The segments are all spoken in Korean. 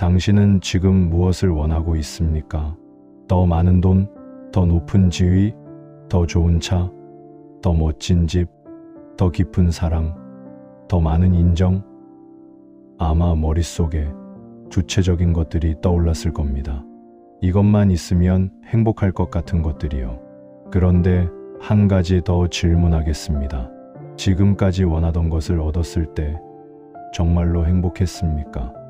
당신은 지금 무엇을 원하고 있습니까? 더 많은 돈, 더 높은 지위, 더 좋은 차, 더 멋진 집, 더 깊은 사랑, 더 많은 인정? 아마 머릿속에 구체적인 것들이 떠올랐을 겁니다. 이것만 있으면 행복할 것 같은 것들이요. 그런데 한 가지 더 질문하겠습니다. 지금까지 원하던 것을 얻었을 때 정말로 행복했습니까?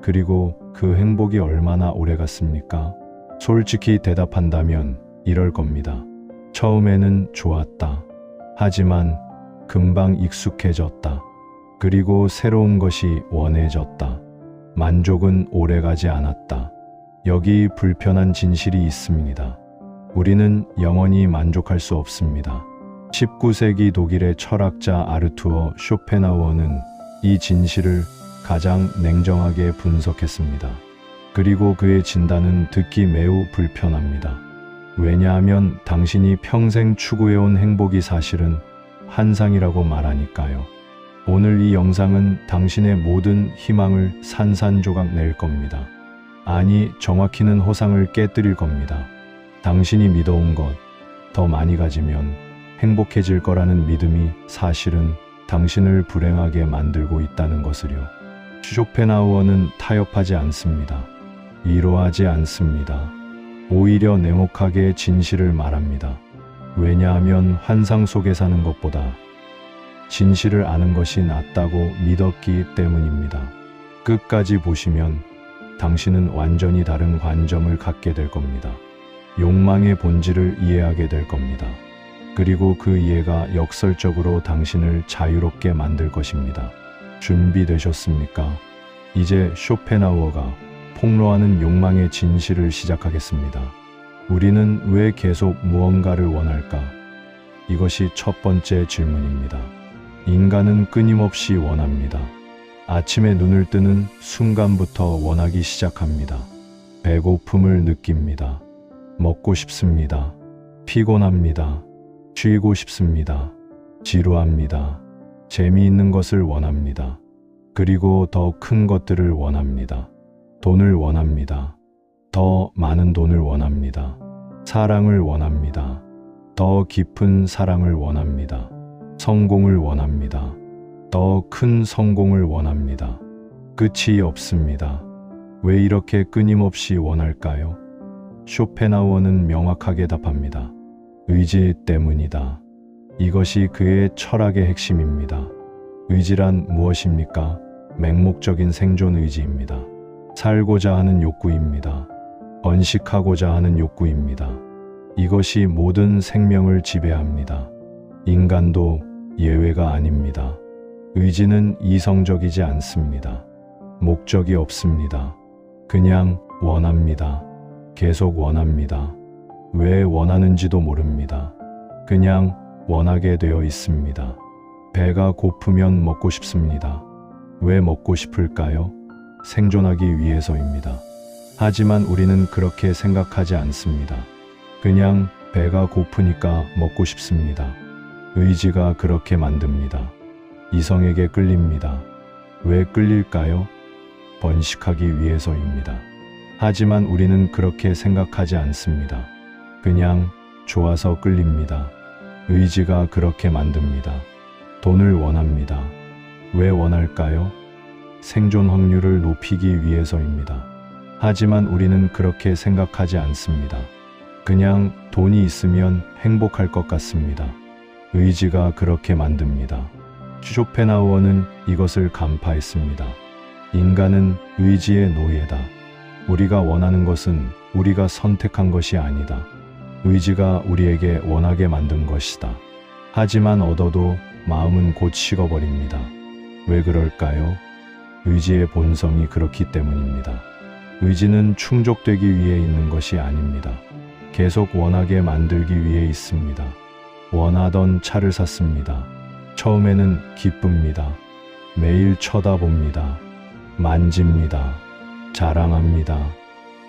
그리고 그 행복이 얼마나 오래 갔습니까? 솔직히 대답한다면 이럴 겁니다. 처음에는 좋았다. 하지만 금방 익숙해졌다. 그리고 새로운 것이 원해졌다. 만족은 오래가지 않았다. 여기 불편한 진실이 있습니다. 우리는 영원히 만족할 수 없습니다. 19세기 독일의 철학자 아르투어 쇼펜하우어는 이 진실을 가장 냉정하게 분석했습니다. 그리고 그의 진단은 듣기 매우 불편합니다. 왜냐하면 당신이 평생 추구해온 행복이 사실은 환상이라고 말하니까요. 오늘 이 영상은 당신의 모든 희망을 산산조각 낼 겁니다. 아니, 정확히는 허상을 깨뜨릴 겁니다. 당신이 믿어온 것, 더 많이 가지면 행복해질 거라는 믿음이 사실은 당신을 불행하게 만들고 있다는 것을요. 쇼펜하우어는 타협하지 않습니다. 위로하지 않습니다. 오히려 냉혹하게 진실을 말합니다. 왜냐하면 환상 속에 사는 것보다 진실을 아는 것이 낫다고 믿었기 때문입니다. 끝까지 보시면 당신은 완전히 다른 관점을 갖게 될 겁니다. 욕망의 본질을 이해하게 될 겁니다. 그리고 그 이해가 역설적으로 당신을 자유롭게 만들 것입니다. 준비되셨습니까? 이제 쇼펜하우어가 폭로하는 욕망의 진실을 시작하겠습니다. 우리는 왜 계속 무언가를 원할까? 이것이 첫 번째 질문입니다. 인간은 끊임없이 원합니다. 아침에 눈을 뜨는 순간부터 원하기 시작합니다. 배고픔을 느낍니다. 먹고 싶습니다. 피곤합니다. 쉬고 싶습니다. 지루합니다. 재미있는 것을 원합니다. 그리고 더 큰 것들을 원합니다. 돈을 원합니다. 더 많은 돈을 원합니다. 사랑을 원합니다. 더 깊은 사랑을 원합니다. 성공을 원합니다. 더 큰 성공을 원합니다. 끝이 없습니다. 왜 이렇게 끊임없이 원할까요? 쇼펜하우어는 명확하게 답합니다. 의지 때문이다. 이것이 그의 철학의 핵심입니다. 의지란 무엇입니까? 맹목적인 생존 의지입니다. 살고자 하는 욕구입니다. 번식하고자 하는 욕구입니다. 이것이 모든 생명을 지배합니다. 인간도 예외가 아닙니다. 의지는 이성적이지 않습니다. 목적이 없습니다. 그냥 원합니다. 계속 원합니다. 왜 원하는지도 모릅니다. 그냥 원하게 되어 있습니다. 배가 고프면 먹고 싶습니다. 왜 먹고 싶을까요? 생존하기 위해서입니다. 하지만 우리는 그렇게 생각하지 않습니다. 그냥 배가 고프니까 먹고 싶습니다. 의지가 그렇게 만듭니다. 이성에게 끌립니다. 왜 끌릴까요? 번식하기 위해서입니다. 하지만 우리는 그렇게 생각하지 않습니다. 그냥 좋아서 끌립니다. 의지가 그렇게 만듭니다. 돈을 원합니다. 왜 원할까요? 생존 확률을 높이기 위해서입니다. 하지만 우리는 그렇게 생각하지 않습니다. 그냥 돈이 있으면 행복할 것 같습니다. 의지가 그렇게 만듭니다. 쇼펜하우어는 이것을 간파했습니다. 인간은 의지의 노예다. 우리가 원하는 것은 우리가 선택한 것이 아니다. 의지가 우리에게 원하게 만든 것이다. 하지만 얻어도 마음은 곧 식어버립니다. 왜 그럴까요? 의지의 본성이 그렇기 때문입니다. 의지는 충족되기 위해 있는 것이 아닙니다. 계속 원하게 만들기 위해 있습니다. 원하던 차를 샀습니다. 처음에는 기쁩니다. 매일 쳐다봅니다. 만집니다. 자랑합니다.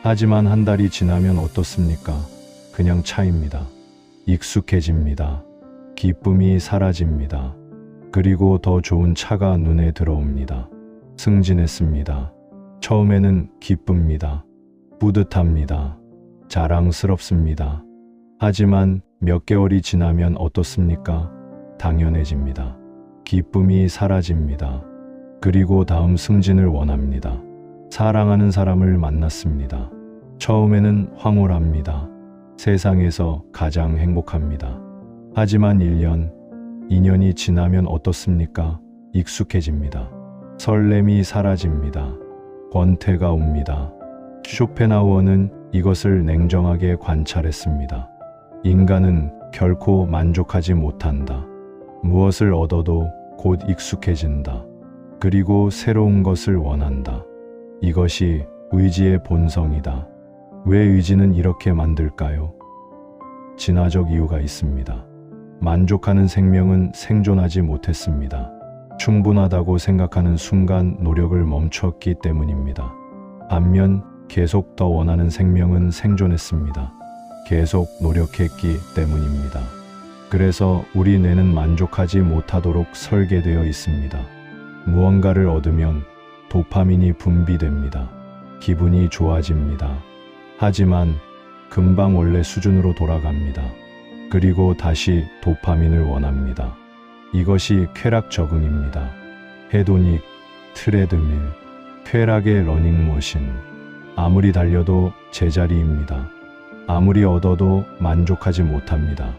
하지만 한 달이 지나면 어떻습니까? 그냥 차입니다. 익숙해집니다. 기쁨이 사라집니다. 그리고 더 좋은 차가 눈에 들어옵니다. 승진했습니다. 처음에는 기쁩니다. 뿌듯합니다. 자랑스럽습니다. 하지만 몇 개월이 지나면 어떻습니까? 당연해집니다. 기쁨이 사라집니다. 그리고 다음 승진을 원합니다. 사랑하는 사람을 만났습니다. 처음에는 황홀합니다. 세상에서 가장 행복합니다. 하지만 1년, 2년이 지나면 어떻습니까? 익숙해집니다. 설렘이 사라집니다. 권태가 옵니다. 쇼펜하우어는 이것을 냉정하게 관찰했습니다. 인간은 결코 만족하지 못한다. 무엇을 얻어도 곧 익숙해진다. 그리고 새로운 것을 원한다. 이것이 의지의 본성이다. 왜 의지는 이렇게 만들까요? 진화적 이유가 있습니다. 만족하는 생명은 생존하지 못했습니다. 충분하다고 생각하는 순간 노력을 멈췄기 때문입니다. 반면 계속 더 원하는 생명은 생존했습니다. 계속 노력했기 때문입니다. 그래서 우리 뇌는 만족하지 못하도록 설계되어 있습니다. 무언가를 얻으면 도파민이 분비됩니다. 기분이 좋아집니다. 하지만 금방 원래 수준으로 돌아갑니다. 그리고 다시 도파민을 원합니다. 이것이 쾌락 적응입니다. 헤도닉, 트레드밀, 쾌락의 러닝머신. 아무리 달려도 제자리입니다. 아무리 얻어도 만족하지 못합니다.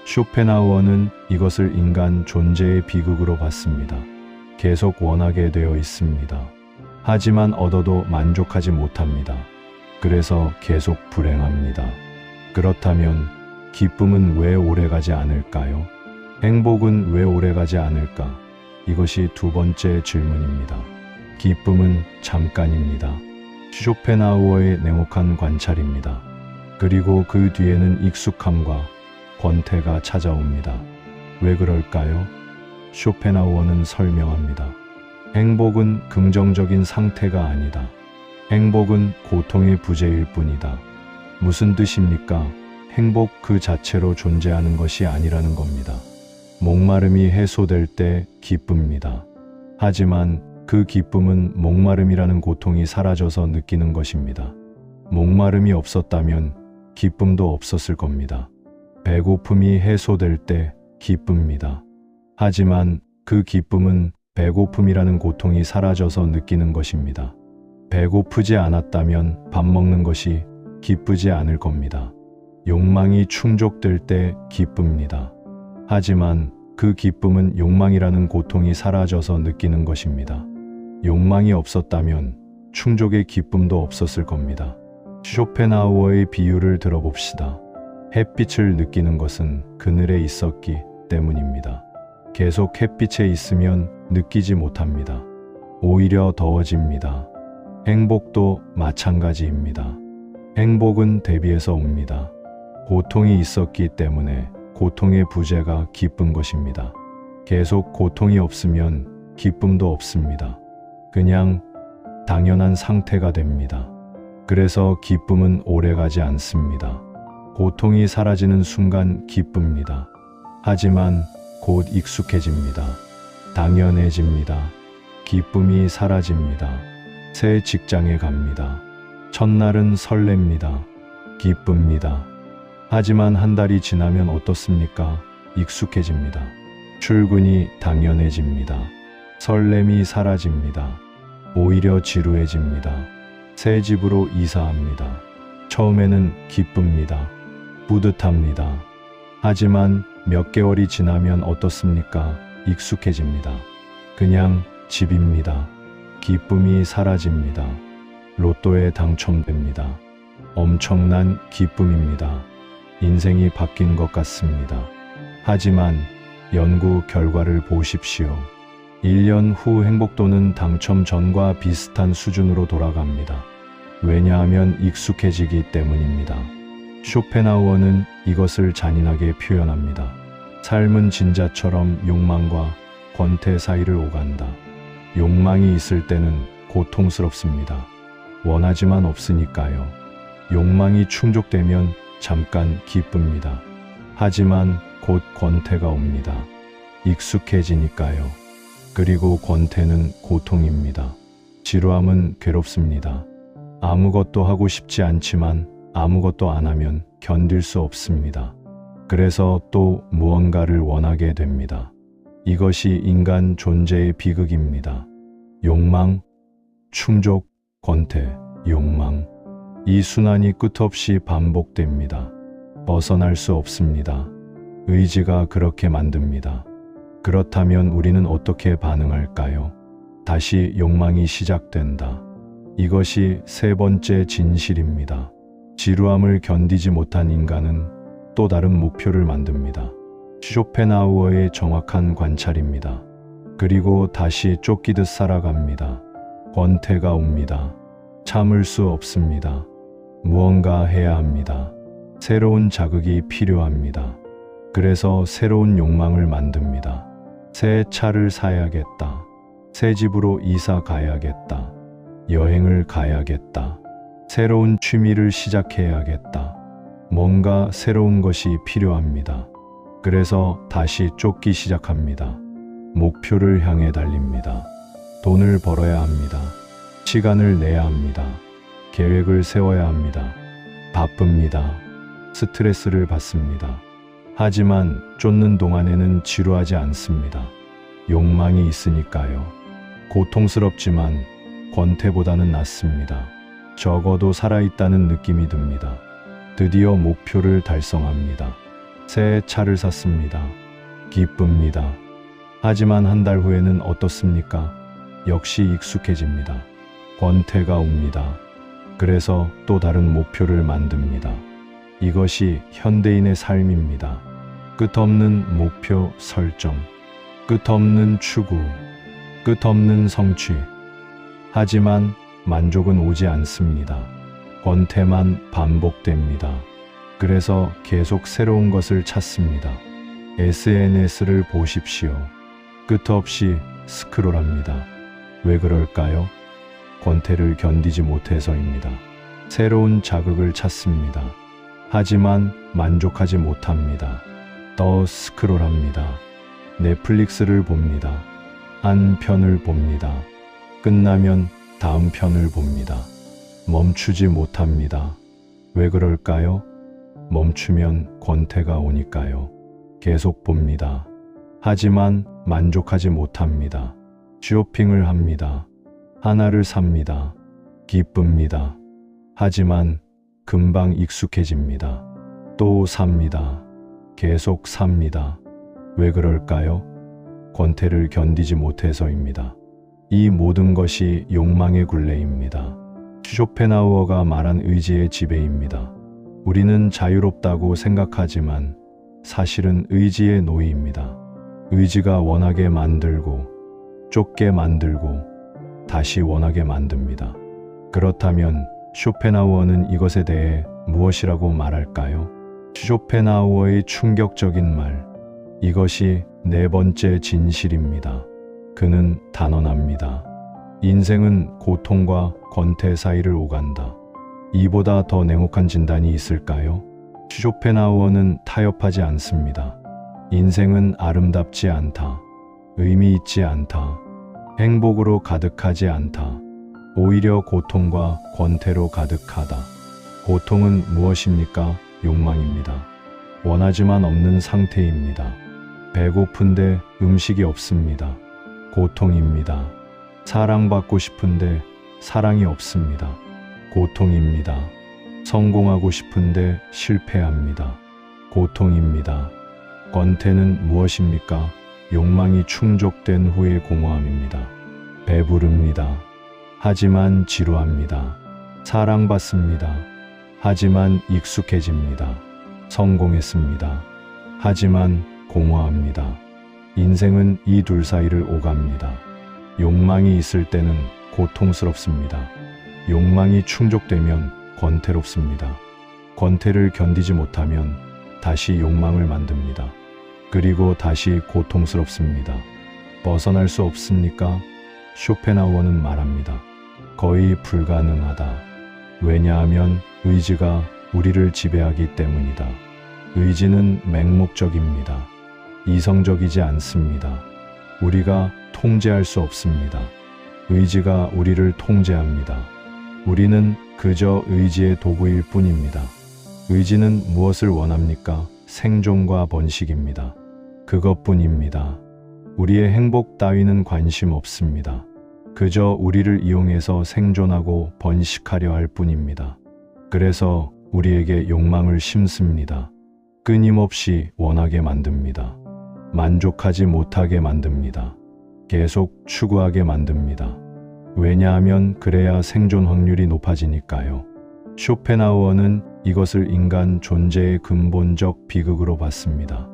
쇼펜하우어는 이것을 인간 존재의 비극으로 봤습니다. 계속 원하게 되어 있습니다. 하지만 얻어도 만족하지 못합니다. 그래서 계속 불행합니다. 그렇다면 기쁨은 왜 오래가지 않을까요? 행복은 왜 오래가지 않을까? 이것이 두 번째 질문입니다. 기쁨은 잠깐입니다. 쇼펜하우어의 냉혹한 관찰입니다. 그리고 그 뒤에는 익숙함과 권태가 찾아옵니다. 왜 그럴까요? 쇼펜하우어는 설명합니다. 행복은 긍정적인 상태가 아니다. 행복은 고통의 부재일 뿐이다. 무슨 뜻입니까? 행복 그 자체로 존재하는 것이 아니라는 겁니다. 목마름이 해소될 때 기쁩니다. 하지만 그 기쁨은 목마름이라는 고통이 사라져서 느끼는 것입니다. 목마름이 없었다면 기쁨도 없었을 겁니다. 배고픔이 해소될 때 기쁩니다. 하지만 그 기쁨은 배고픔이라는 고통이 사라져서 느끼는 것입니다. 배고프지 않았다면 밥 먹는 것이 기쁘지 않을 겁니다. 욕망이 충족될 때 기쁩니다. 하지만 그 기쁨은 욕망이라는 고통이 사라져서 느끼는 것입니다. 욕망이 없었다면 충족의 기쁨도 없었을 겁니다. 쇼펜하우어의 비유를 들어봅시다. 햇빛을 느끼는 것은 그늘에 있었기 때문입니다. 계속 햇빛에 있으면 느끼지 못합니다. 오히려 더워집니다. 행복도 마찬가지입니다. 행복은 대비해서 옵니다. 고통이 있었기 때문에 고통의 부재가 기쁜 것입니다. 계속 고통이 없으면 기쁨도 없습니다. 그냥 당연한 상태가 됩니다. 그래서 기쁨은 오래가지 않습니다. 고통이 사라지는 순간 기쁩니다. 하지만 곧 익숙해집니다. 당연해집니다. 기쁨이 사라집니다. 새 직장에 갑니다. 첫날은 설렙니다. 기쁩니다. 하지만 한 달이 지나면 어떻습니까? 익숙해집니다. 출근이 당연해집니다. 설렘이 사라집니다. 오히려 지루해집니다. 새 집으로 이사합니다. 처음에는 기쁩니다. 뿌듯합니다. 하지만 몇 개월이 지나면 어떻습니까? 익숙해집니다. 그냥 집입니다. 기쁨이 사라집니다. 로또에 당첨됩니다. 엄청난 기쁨입니다. 인생이 바뀐 것 같습니다. 하지만 연구 결과를 보십시오. 1년 후 행복도는 당첨 전과 비슷한 수준으로 돌아갑니다. 왜냐하면 익숙해지기 때문입니다. 쇼펜하우어는 이것을 잔인하게 표현합니다. 삶은 진자처럼 욕망과 권태 사이를 오간다. 욕망이 있을 때는 고통스럽습니다. 원하지만 없으니까요. 욕망이 충족되면 잠깐 기쁩니다. 하지만 곧 권태가 옵니다. 익숙해지니까요. 그리고 권태는 고통입니다. 지루함은 괴롭습니다. 아무것도 하고 싶지 않지만 아무것도 안 하면 견딜 수 없습니다. 그래서 또 무언가를 원하게 됩니다. 이것이 인간 존재의 비극입니다. 욕망, 충족, 권태, 욕망. 이 순환이 끝없이 반복됩니다. 벗어날 수 없습니다. 의지가 그렇게 만듭니다. 그렇다면 우리는 어떻게 반응할까요? 다시 욕망이 시작된다. 이것이 세 번째 진실입니다. 지루함을 견디지 못한 인간은 또 다른 목표를 만듭니다. 쇼펜하우어의 정확한 관찰입니다. 그리고 다시 쫓기듯 살아갑니다. 권태가 옵니다. 참을 수 없습니다. 무언가 해야 합니다. 새로운 자극이 필요합니다. 그래서 새로운 욕망을 만듭니다. 새 차를 사야겠다. 새 집으로 이사 가야겠다. 여행을 가야겠다. 새로운 취미를 시작해야겠다. 뭔가 새로운 것이 필요합니다. 그래서 다시 쫓기 시작합니다. 목표를 향해 달립니다. 돈을 벌어야 합니다. 시간을 내야 합니다. 계획을 세워야 합니다. 바쁩니다. 스트레스를 받습니다. 하지만 쫓는 동안에는 지루하지 않습니다. 욕망이 있으니까요. 고통스럽지만 권태보다는 낫습니다. 적어도 살아있다는 느낌이 듭니다. 드디어 목표를 달성합니다. 새 차를 샀습니다. 기쁩니다. 하지만 한 달 후에는 어떻습니까? 역시 익숙해집니다. 권태가 옵니다. 그래서 또 다른 목표를 만듭니다. 이것이 현대인의 삶입니다. 끝없는 목표 설정, 끝없는 추구, 끝없는 성취. 하지만 만족은 오지 않습니다. 권태만 반복됩니다. 그래서 계속 새로운 것을 찾습니다. SNS를 보십시오. 끝없이 스크롤합니다. 왜 그럴까요? 권태를 견디지 못해서입니다. 새로운 자극을 찾습니다. 하지만 만족하지 못합니다. 더 스크롤합니다. 넷플릭스를 봅니다. 한 편을 봅니다. 끝나면 다음 편을 봅니다. 멈추지 못합니다. 왜 그럴까요? 멈추면 권태가 오니까요. 계속 봅니다. 하지만 만족하지 못합니다. 쇼핑을 합니다. 하나를 삽니다. 기쁩니다. 하지만 금방 익숙해집니다. 또 삽니다. 계속 삽니다. 왜 그럴까요? 권태를 견디지 못해서입니다. 이 모든 것이 욕망의 굴레입니다. 쇼펜하우어가 말한 의지의 지배입니다. 우리는 자유롭다고 생각하지만 사실은 의지의 노예입니다. 의지가 원하게 만들고 쫓게 만들고 다시 원하게 만듭니다. 그렇다면 쇼펜하우어는 이것에 대해 무엇이라고 말할까요? 쇼펜하우어의 충격적인 말. 이것이 네 번째 진실입니다. 그는 단언합니다. 인생은 고통과 권태 사이를 오간다. 이보다 더 냉혹한 진단이 있을까요? 쇼펜하우어는 타협하지 않습니다. 인생은 아름답지 않다. 의미 있지 않다. 행복으로 가득하지 않다. 오히려 고통과 권태로 가득하다. 고통은 무엇입니까? 욕망입니다. 원하지만 없는 상태입니다. 배고픈데 음식이 없습니다. 고통입니다. 사랑받고 싶은데 사랑이 없습니다. 고통입니다. 성공하고 싶은데 실패합니다. 고통입니다. 권태는 무엇입니까? 욕망이 충족된 후의 공허함입니다. 배부릅니다. 하지만 지루합니다. 사랑받습니다. 하지만 익숙해집니다. 성공했습니다. 하지만 공허합니다. 인생은 이 둘 사이를 오갑니다. 욕망이 있을 때는 고통스럽습니다. 욕망이 충족되면 권태롭습니다. 권태를 견디지 못하면 다시 욕망을 만듭니다. 그리고 다시 고통스럽습니다. 벗어날 수 없습니까? 쇼펜하우어는 말합니다. 거의 불가능하다. 왜냐하면 의지가 우리를 지배하기 때문이다. 의지는 맹목적입니다. 이성적이지 않습니다. 우리가 통제할 수 없습니다. 의지가 우리를 통제합니다. 우리는 그저 의지의 도구일 뿐입니다. 의지는 무엇을 원합니까? 생존과 번식입니다. 그것뿐입니다. 우리의 행복 따위는 관심 없습니다. 그저 우리를 이용해서 생존하고 번식하려 할 뿐입니다. 그래서 우리에게 욕망을 심습니다. 끊임없이 원하게 만듭니다. 만족하지 못하게 만듭니다. 계속 추구하게 만듭니다. 왜냐하면 그래야 생존 확률이 높아지니까요. 쇼펜하우어는 이것을 인간 존재의 근본적 비극으로 봤습니다.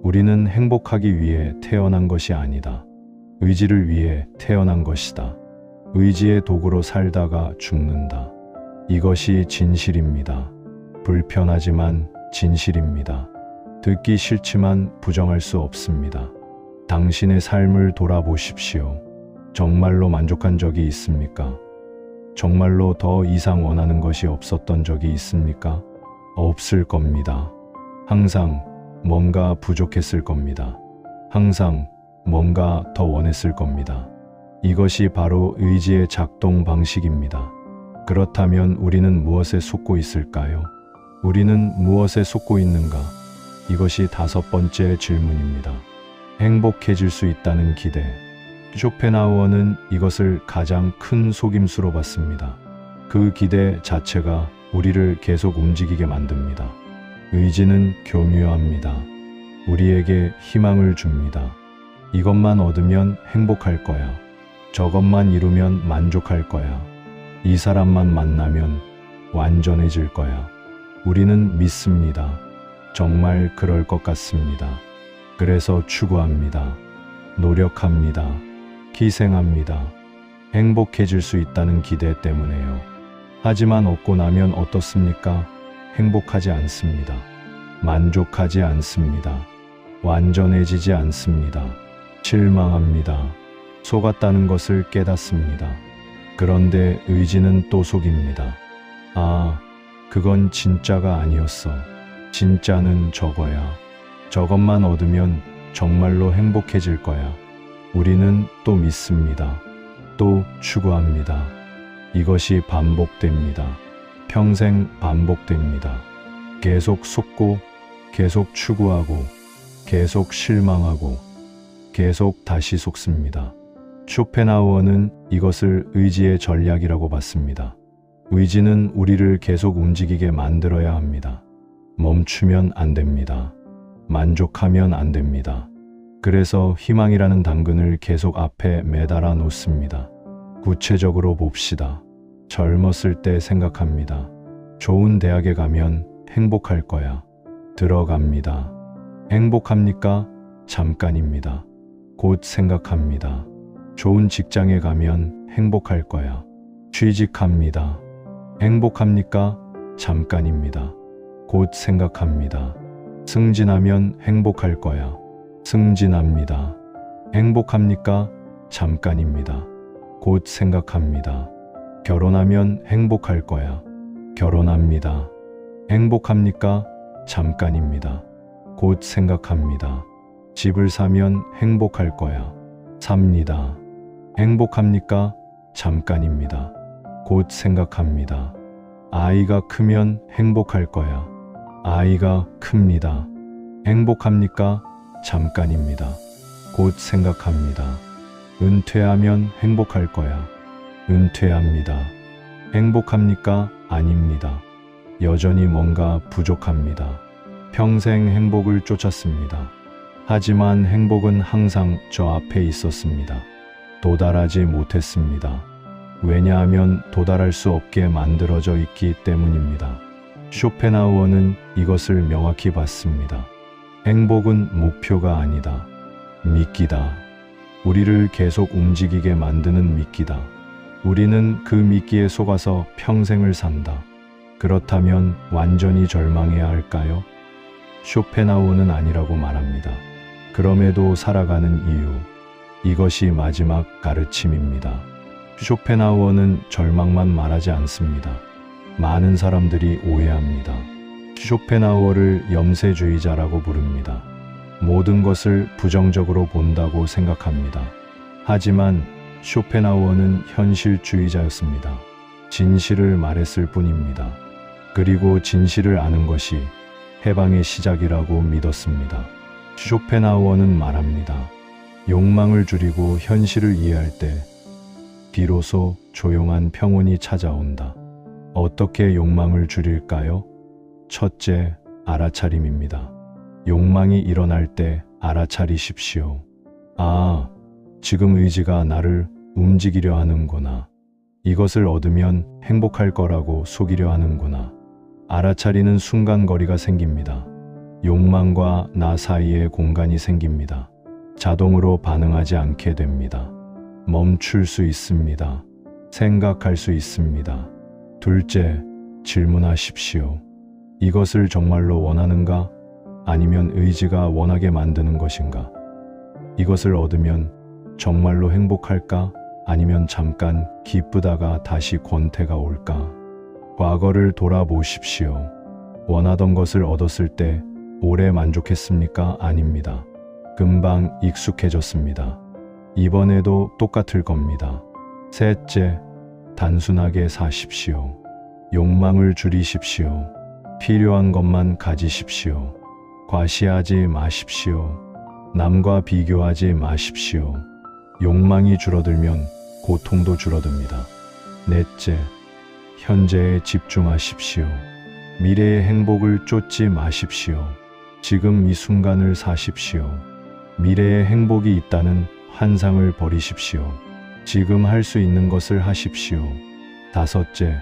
우리는 행복하기 위해 태어난 것이 아니다. 의지를 위해 태어난 것이다. 의지의 도구로 살다가 죽는다. 이것이 진실입니다. 불편하지만 진실입니다. 듣기 싫지만 부정할 수 없습니다. 당신의 삶을 돌아보십시오. 정말로 만족한 적이 있습니까? 정말로 더 이상 원하는 것이 없었던 적이 있습니까? 없을 겁니다. 항상 뭔가 부족했을 겁니다. 항상 뭔가 더 원했을 겁니다. 이것이 바로 의지의 작동 방식입니다. 그렇다면 우리는 무엇에 속고 있을까요? 우리는 무엇에 속고 있는가? 이것이 다섯 번째 질문입니다. 행복해질 수 있다는 기대. 쇼펜하우어는 이것을 가장 큰 속임수로 봤습니다. 그 기대 자체가 우리를 계속 움직이게 만듭니다. 의지는 교묘합니다. 우리에게 희망을 줍니다. 이것만 얻으면 행복할 거야. 저것만 이루면 만족할 거야. 이 사람만 만나면 완전해질 거야. 우리는 믿습니다. 정말 그럴 것 같습니다. 그래서 추구합니다. 노력합니다. 희생합니다. 행복해질 수 있다는 기대 때문에요. 하지만 얻고 나면 어떻습니까? 행복하지 않습니다. 만족하지 않습니다. 완전해지지 않습니다. 실망합니다. 속았다는 것을 깨닫습니다. 그런데 의지는 또 속입니다. 아, 그건 진짜가 아니었어. 진짜는 저거야. 저것만 얻으면 정말로 행복해질 거야. 우리는 또 믿습니다. 또 추구합니다. 이것이 반복됩니다. 평생 반복됩니다. 계속 속고, 계속 추구하고, 계속 실망하고, 계속 다시 속습니다. 쇼펜하우어는 이것을 의지의 전략이라고 봤습니다. 의지는 우리를 계속 움직이게 만들어야 합니다. 멈추면 안 됩니다. 만족하면 안 됩니다. 그래서 희망이라는 당근을 계속 앞에 매달아 놓습니다. 구체적으로 봅시다. 젊었을 때 생각합니다. 좋은 대학에 가면 행복할 거야. 들어갑니다. 행복합니까? 잠깐입니다. 곧 생각합니다. 좋은 직장에 가면 행복할 거야. 취직합니다. 행복합니까? 잠깐입니다. 곧 생각합니다. 승진하면 행복할 거야. 승진합니다. 행복합니까? 잠깐입니다. 곧 생각합니다. 결혼하면 행복할 거야. 결혼합니다. 행복합니까? 잠깐입니다. 곧 생각합니다. 집을 사면 행복할 거야. 삽니다. 행복합니까? 잠깐입니다. 곧 생각합니다. 아이가 크면 행복할 거야. 아이가 큽니다. 행복합니까? 잠깐입니다. 곧 생각합니다. 은퇴하면 행복할 거야. 은퇴합니다. 행복합니까? 아닙니다. 여전히 뭔가 부족합니다. 평생 행복을 쫓았습니다. 하지만 행복은 항상 저 앞에 있었습니다. 도달하지 못했습니다. 왜냐하면 도달할 수 없게 만들어져 있기 때문입니다. 쇼펜하우어는 이것을 명확히 봤습니다. 행복은 목표가 아니다. 미끼다. 우리를 계속 움직이게 만드는 미끼다. 우리는 그 미끼에 속아서 평생을 산다. 그렇다면 완전히 절망해야 할까요? 쇼펜하우어는 아니라고 말합니다. 그럼에도 살아가는 이유. 이것이 마지막 가르침입니다. 쇼펜하우어는 절망만 말하지 않습니다. 많은 사람들이 오해합니다. 쇼펜하우어를 염세주의자라고 부릅니다. 모든 것을 부정적으로 본다고 생각합니다. 하지만 쇼펜하우어는 현실주의자였습니다. 진실을 말했을 뿐입니다. 그리고 진실을 아는 것이 해방의 시작이라고 믿었습니다. 쇼펜하우어는 말합니다. 욕망을 줄이고 현실을 이해할 때 비로소 조용한 평온이 찾아온다. 어떻게 욕망을 줄일까요? 첫째, 알아차림입니다. 욕망이 일어날 때 알아차리십시오. 아, 지금 의지가 나를 움직이려 하는구나. 이것을 얻으면 행복할 거라고 속이려 하는구나. 알아차리는 순간 거리가 생깁니다. 욕망과 나 사이에 공간이 생깁니다. 자동으로 반응하지 않게 됩니다. 멈출 수 있습니다. 생각할 수 있습니다. 둘째, 질문하십시오. 이것을 정말로 원하는가? 아니면 의지가 원하게 만드는 것인가? 이것을 얻으면 정말로 행복할까? 아니면 잠깐 기쁘다가 다시 권태가 올까? 과거를 돌아보십시오. 원하던 것을 얻었을 때 오래 만족했습니까? 아닙니다. 금방 익숙해졌습니다. 이번에도 똑같을 겁니다. 셋째, 단순하게 사십시오. 욕망을 줄이십시오. 필요한 것만 가지십시오. 과시하지 마십시오. 남과 비교하지 마십시오. 욕망이 줄어들면 고통도 줄어듭니다. 넷째, 현재에 집중하십시오. 미래의 행복을 쫓지 마십시오. 지금 이 순간을 사십시오. 미래의 행복이 있다는 환상을 버리십시오. 지금 할 수 있는 것을 하십시오. 다섯째,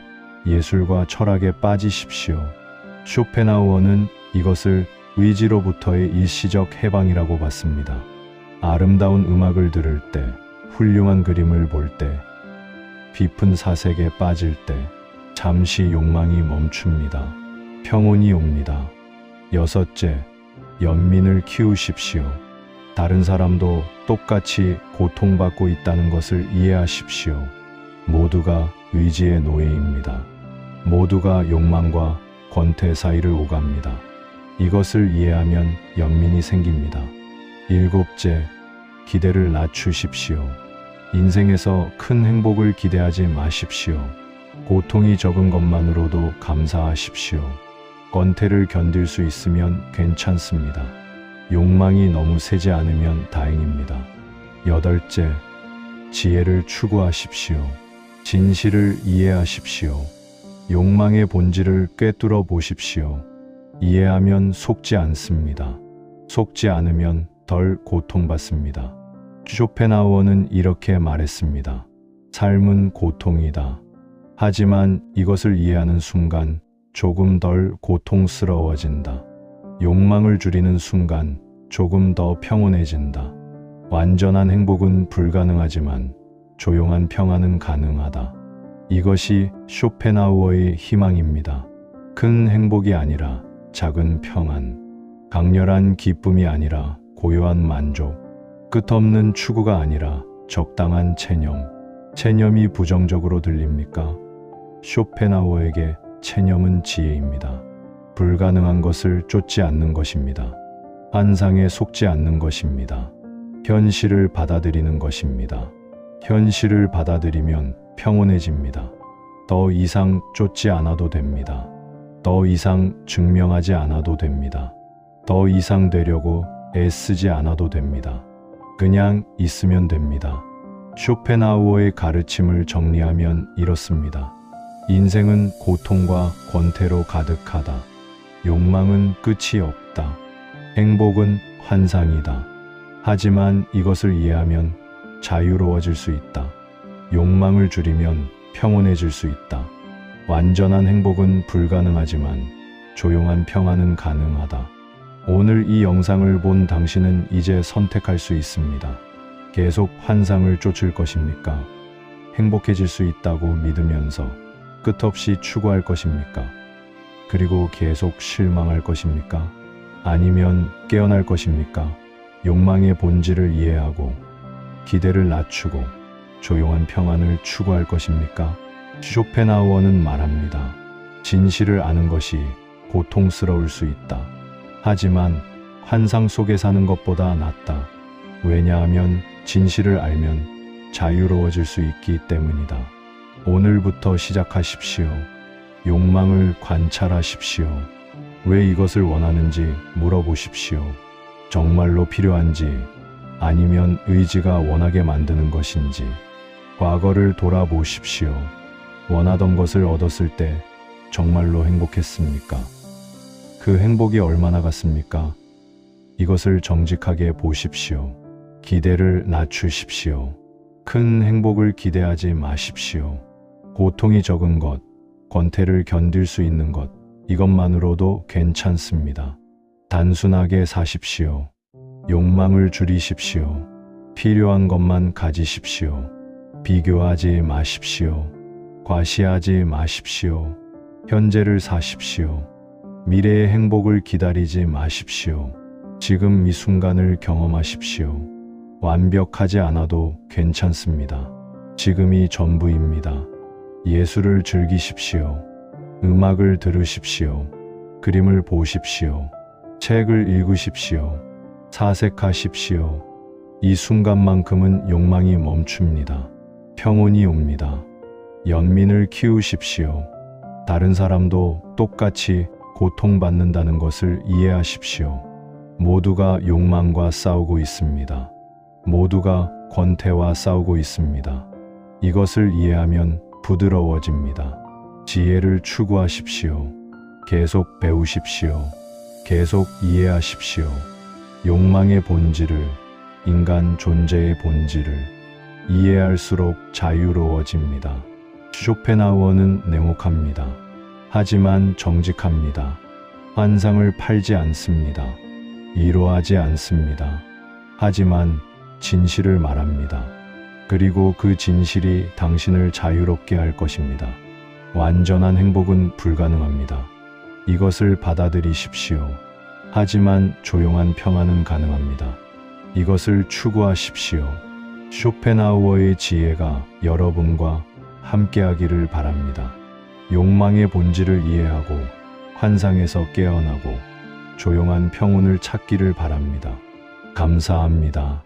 예술과 철학에 빠지십시오. 쇼펜하우어는 이것을 의지로부터의 일시적 해방이라고 봤습니다. 아름다운 음악을 들을 때, 훌륭한 그림을 볼 때, 깊은 사색에 빠질 때 잠시 욕망이 멈춥니다. 평온이 옵니다. 여섯째, 연민을 키우십시오. 다른 사람도 똑같이 고통받고 있다는 것을 이해하십시오. 모두가 의지의 노예입니다. 모두가 욕망과 권태 사이를 오갑니다. 이것을 이해하면 연민이 생깁니다. 일곱째, 기대를 낮추십시오. 인생에서 큰 행복을 기대하지 마십시오. 고통이 적은 것만으로도 감사하십시오. 권태를 견딜 수 있으면 괜찮습니다. 욕망이 너무 세지 않으면 다행입니다. 여덟째, 지혜를 추구하십시오. 진실을 이해하십시오. 욕망의 본질을 꿰뚫어 보십시오. 이해하면 속지 않습니다. 속지 않으면 덜 고통받습니다. 쇼펜하우어는 이렇게 말했습니다. 삶은 고통이다. 하지만 이것을 이해하는 순간 조금 덜 고통스러워진다. 욕망을 줄이는 순간 조금 더 평온해진다. 완전한 행복은 불가능하지만 조용한 평안은 가능하다. 이것이 쇼펜하우어의 희망입니다. 큰 행복이 아니라 작은 평안, 강렬한 기쁨이 아니라 고요한 만족, 끝없는 추구가 아니라 적당한 체념. 체념이 부정적으로 들립니까? 쇼펜하우어에게 체념은 지혜입니다. 불가능한 것을 쫓지 않는 것입니다. 환상에 속지 않는 것입니다. 현실을 받아들이는 것입니다. 현실을 받아들이면 평온해집니다. 더 이상 쫓지 않아도 됩니다. 더 이상 증명하지 않아도 됩니다. 더 이상 되려고 애쓰지 않아도 됩니다. 그냥 있으면 됩니다. 쇼펜하우어의 가르침을 정리하면 이렇습니다. 인생은 고통과 권태로 가득하다. 욕망은 끝이 없다. 행복은 환상이다. 하지만 이것을 이해하면 자유로워질 수 있다. 욕망을 줄이면 평온해질 수 있다. 완전한 행복은 불가능하지만 조용한 평안은 가능하다. 오늘 이 영상을 본 당신은 이제 선택할 수 있습니다. 계속 환상을 쫓을 것입니까? 행복해질 수 있다고 믿으면서 끝없이 추구할 것입니까? 그리고 계속 실망할 것입니까? 아니면 깨어날 것입니까? 욕망의 본질을 이해하고 기대를 낮추고 조용한 평안을 추구할 것입니까? 쇼펜하우어는 말합니다. 진실을 아는 것이 고통스러울 수 있다. 하지만 환상 속에 사는 것보다 낫다. 왜냐하면 진실을 알면 자유로워질 수 있기 때문이다. 오늘부터 시작하십시오. 욕망을 관찰하십시오. 왜 이것을 원하는지 물어보십시오. 정말로 필요한지, 아니면 의지가 원하게 만드는 것인지. 과거를 돌아보십시오. 원하던 것을 얻었을 때 정말로 행복했습니까? 그 행복이 얼마나 갔습니까? 이것을 정직하게 보십시오. 기대를 낮추십시오. 큰 행복을 기대하지 마십시오. 고통이 적은 것, 권태를 견딜 수 있는 것, 이것만으로도 괜찮습니다. 단순하게 사십시오. 욕망을 줄이십시오. 필요한 것만 가지십시오. 비교하지 마십시오. 과시하지 마십시오. 현재를 사십시오. 미래의 행복을 기다리지 마십시오. 지금 이 순간을 경험하십시오. 완벽하지 않아도 괜찮습니다. 지금이 전부입니다. 예술을 즐기십시오. 음악을 들으십시오. 그림을 보십시오. 책을 읽으십시오. 사색하십시오. 이 순간만큼은 욕망이 멈춥니다. 평온이 옵니다. 연민을 키우십시오. 다른 사람도 똑같이 고통받는다는 것을 이해하십시오. 모두가 욕망과 싸우고 있습니다. 모두가 권태와 싸우고 있습니다. 이것을 이해하면 부드러워집니다. 지혜를 추구하십시오. 계속 배우십시오. 계속 이해하십시오. 욕망의 본질을, 인간 존재의 본질을 이해할수록 자유로워집니다. 쇼펜하우어는 냉혹합니다. 하지만 정직합니다. 환상을 팔지 않습니다. 이로하지 않습니다. 하지만 진실을 말합니다. 그리고 그 진실이 당신을 자유롭게 할 것입니다. 완전한 행복은 불가능합니다. 이것을 받아들이십시오. 하지만 조용한 평안은 가능합니다. 이것을 추구하십시오. 쇼펜하우어의 지혜가 여러분과 함께하기를 바랍니다. 욕망의 본질을 이해하고 환상에서 깨어나고 조용한 평온을 찾기를 바랍니다. 감사합니다.